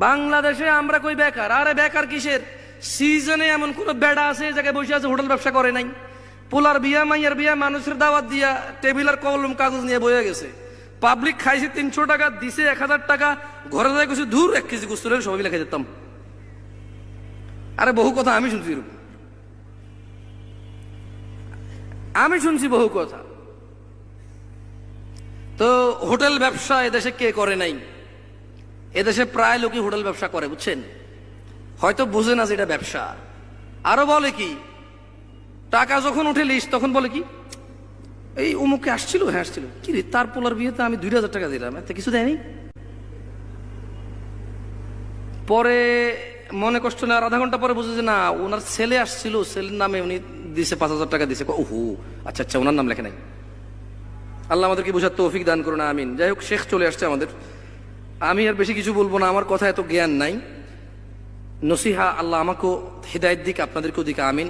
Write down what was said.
বাংলাদেশে আমরা কই বেকার, আরে বেকার কিসের? সিজনে এমন কোন বেড়া আছে এই জায়গায় বসে আছে হোটেল ব্যবসা করে নাই? পোলার বিয়া মাইয়ার বিয়া মানুষের দাওয়াত দিয়া টেবিল আর কলম কাগজ নিয়ে বয়ে গেছে। পাবলিক খাইছে 300 টাকা, দিছে 1000 টাকা, ঘরে যায় কিছু দূর 1 কেজি গুস্তুলের সবাই মিলে খেয়ে যেতাম। আরে বহু কথা আমি শুনছি, এরকম আমি শুনছি বহু কথা। তো হোটেল ব্যবসা এদেশে কে করে নাই? এদেশে প্রায় লোকই হোটেল ব্যবসা করে, বুঝছেন? হয়তো বুঝে না যে এটা ব্যবসা। আরো বলে কি, টাকা যখন উঠে লিস্ট তখন বলে কি, এই অমুকে আসছিল, হ্যাঁ আসছিল, কি রে তার পোলার বিয়েতে আমি 2000 টাকা দিলাম, এত কিছু দেয়নি। পরে মনে কষ্ট না, আর আধা ঘন্টা পরে বুঝে যে না, ওনার ছেলে আসছিল, ছেলের নামে উনি দিছে 5000 টাকা দিছে। ওহো আচ্ছা আচ্ছা, ওনার নাম লেখে নাই। আল্লাহ আমাদেরকে বোঝার তৌফিক দান করুন, আমিন। যাই হোক, শেখ চলে আসছে আমাদের, আমি আর বেশি কিছু বলবো না, আমার কথা এত জ্ঞান নাই। নসিহা আল্লাহ আমাকেও হিদায়ত দিক, আপনাদেরকেও দিক, আমিন।